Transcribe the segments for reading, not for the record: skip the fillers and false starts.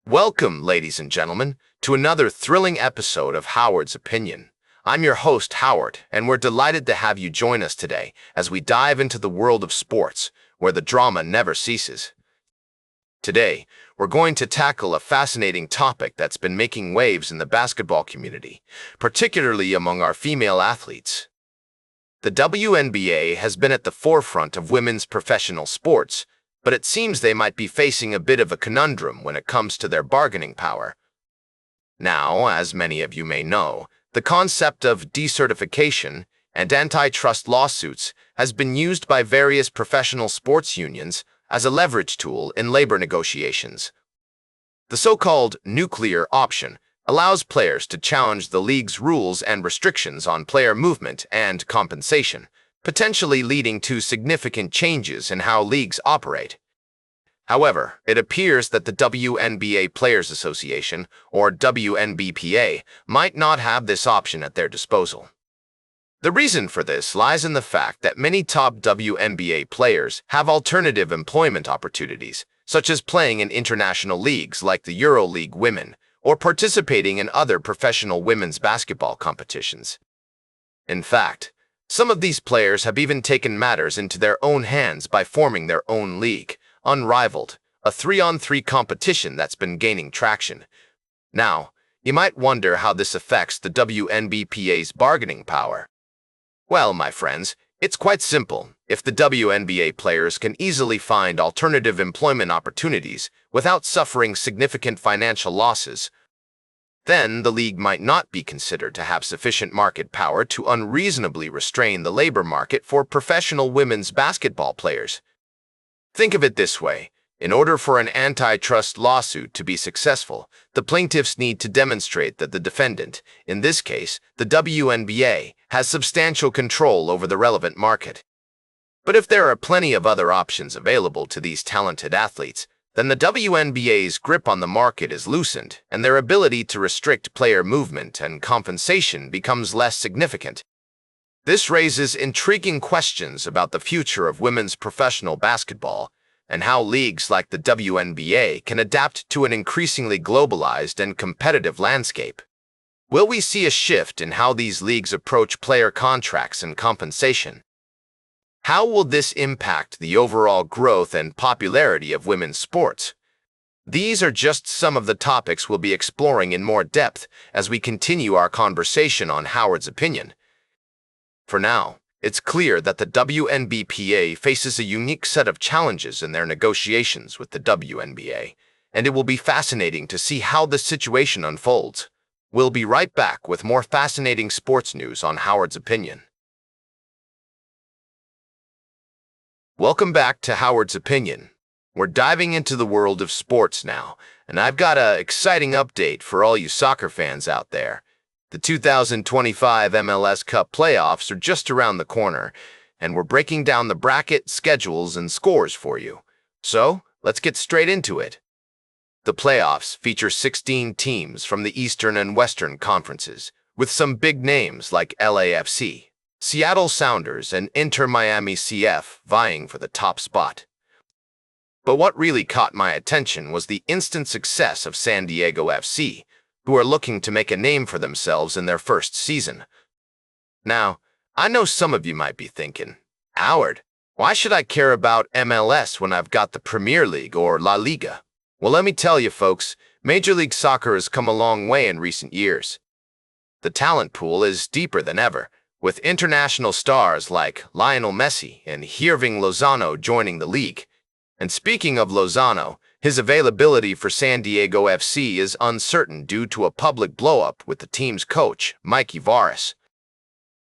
Welcome, ladies and gentlemen, to another thrilling episode of Howard's Opinion. I'm your host, Howard, and we're delighted to have you join us today as we dive into the world of sports, where the drama never ceases. Today, we're going to tackle a fascinating topic that's been making waves in the basketball community, particularly among our female athletes. The WNBA has been at the forefront of women's professional sports, but it seems they might be facing a bit of a conundrum when it comes to their bargaining power. Now, as many of you may know, the concept of decertification and antitrust lawsuits has been used by various professional sports unions as a leverage tool in labor negotiations. The so-called nuclear option allows players to challenge the league's rules and restrictions on player movement and compensation, potentially leading to significant changes in how leagues operate. However, it appears that the WNBA Players Association, or WNBPA, might not have this option at their disposal. The reason for this lies in the fact that many top WNBA players have alternative employment opportunities, such as playing in international leagues like the EuroLeague Women, or participating in other professional women's basketball competitions. In fact, some of these players have even taken matters into their own hands by forming their own league, Unrivaled, a 3-on-3 competition that's been gaining traction. Now, you might wonder how this affects the WNBPA's bargaining power. Well, my friends, it's quite simple. If the WNBA players can easily find alternative employment opportunities without suffering significant financial losses, then the league might not be considered to have sufficient market power to unreasonably restrain the labor market for professional women's basketball players. Think of it this way. In order for an antitrust lawsuit to be successful, the plaintiffs need to demonstrate that the defendant, in this case, the WNBA, has substantial control over the relevant market. But if there are plenty of other options available to these talented athletes, then the WNBA's grip on the market is loosened, and their ability to restrict player movement and compensation becomes less significant. This raises intriguing questions about the future of women's professional basketball and how leagues like the WNBA can adapt to an increasingly globalized and competitive landscape. Will we see a shift in how these leagues approach player contracts and compensation? How will this impact the overall growth and popularity of women's sports? These are just some of the topics we'll be exploring in more depth as we continue our conversation on Howard's Opinion. For now, it's clear that the WNBPA faces a unique set of challenges in their negotiations with the WNBA, and it will be fascinating to see how this situation unfolds. We'll be right back with more fascinating sports news on Howard's Opinion. Welcome back to Howard's Opinion. We're diving into the world of sports now, and I've got an exciting update for all you soccer fans out there. The 2025 MLS Cup playoffs are just around the corner, and we're breaking down the bracket, schedules, and scores for you. So, let's get straight into it. The playoffs feature 16 teams from the Eastern and Western conferences, with some big names like LAFC, Seattle Sounders, and Inter Miami CF vying for the top spot. But what really caught my attention was the instant success of San Diego FC, who are looking to make a name for themselves in their first season. Now, I know some of you might be thinking, Howard, why should I care about MLS when I've got the Premier League or La Liga? Well, let me tell you, folks, Major League Soccer has come a long way in recent years. The talent pool is deeper than ever, with international stars like Lionel Messi and Hirving Lozano joining the league. And speaking of Lozano, his availability for San Diego FC is uncertain due to a public blow-up with the team's coach, Mikey Varas.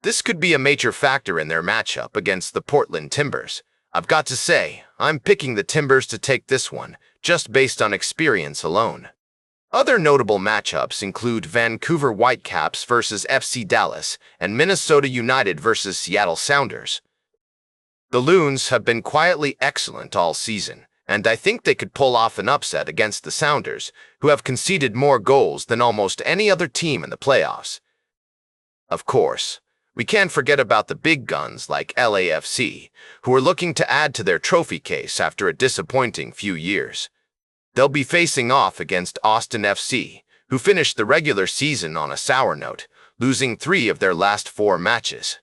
This could be a major factor in their matchup against the Portland Timbers. I've got to say, I'm picking the Timbers to take this one, just based on experience alone. Other notable matchups include Vancouver Whitecaps versus FC Dallas and Minnesota United versus Seattle Sounders. The Loons have been quietly excellent all season, and I think they could pull off an upset against the Sounders, who have conceded more goals than almost any other team in the playoffs. Of course, we can't forget about the big guns like LAFC, who are looking to add to their trophy case after a disappointing few years. They'll be facing off against Austin FC, who finished the regular season on a sour note, losing 3 of their last 4 matches.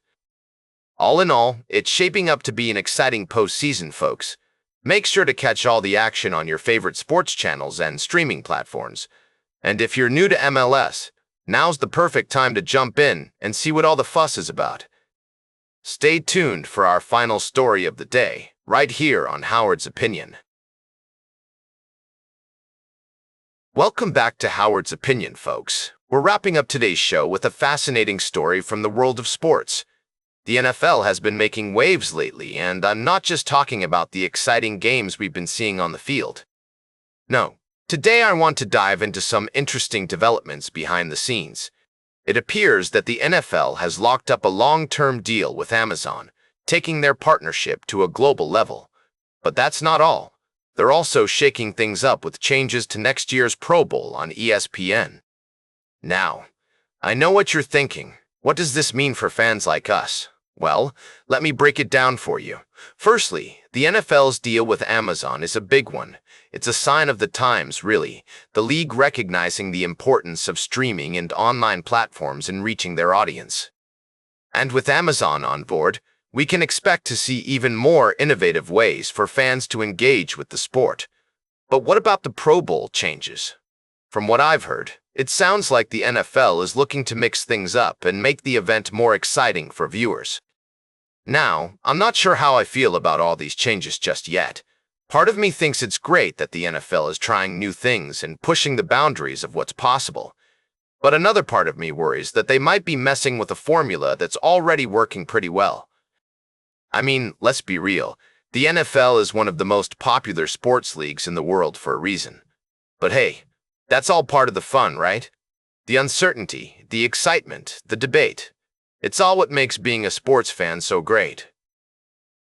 All in all, it's shaping up to be an exciting postseason, folks. Make sure to catch all the action on your favorite sports channels and streaming platforms. And if you're new to MLS, now's the perfect time to jump in and see what all the fuss is about. Stay tuned for our final story of the day, right here on Howard's Opinion. Welcome back to Howard's Opinion, folks. We're wrapping up today's show with a fascinating story from the world of sports. The NFL has been making waves lately, and I'm not just talking about the exciting games we've been seeing on the field. No, today I want to dive into some interesting developments behind the scenes. It appears that the NFL has locked up a long-term deal with Amazon, taking their partnership to a global level. But that's not all. They're also shaking things up with changes to next year's Pro Bowl on ESPN. Now, I know what you're thinking. What does this mean for fans like us? Well, let me break it down for you. Firstly, the NFL's deal with Amazon is a big one. It's a sign of the times, really, the league recognizing the importance of streaming and online platforms in reaching their audience. And with Amazon on board, we can expect to see even more innovative ways for fans to engage with the sport. But what about the Pro Bowl changes? From what I've heard, it sounds like the NFL is looking to mix things up and make the event more exciting for viewers. Now, I'm not sure how I feel about all these changes just yet. Part of me thinks it's great that the NFL is trying new things and pushing the boundaries of what's possible. But another part of me worries that they might be messing with a formula that's already working pretty well. I mean, let's be real. The NFL is one of the most popular sports leagues in the world for a reason. But hey, that's all part of the fun, right? The uncertainty, the excitement, the debate. It's all what makes being a sports fan so great.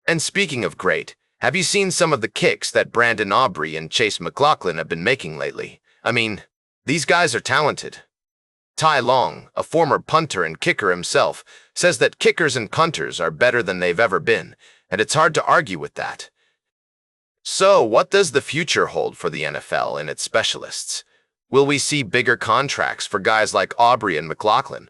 And speaking of great, have you seen some of the kicks that Brandon Aubrey and Chase McLaughlin have been making lately? I mean, these guys are talented. Ty Long, a former punter and kicker himself, says that kickers and punters are better than they've ever been, and it's hard to argue with that. So, what does the future hold for the NFL and its specialists? Will we see bigger contracts for guys like Aubrey and McLaughlin?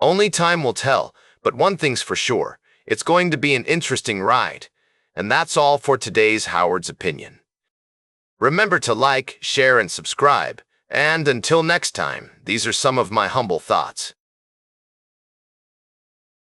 Only time will tell, but one thing's for sure, it's going to be an interesting ride. And that's all for today's Howard's Opinion. Remember to like, share, and subscribe. And until next time, these are some of my humble thoughts.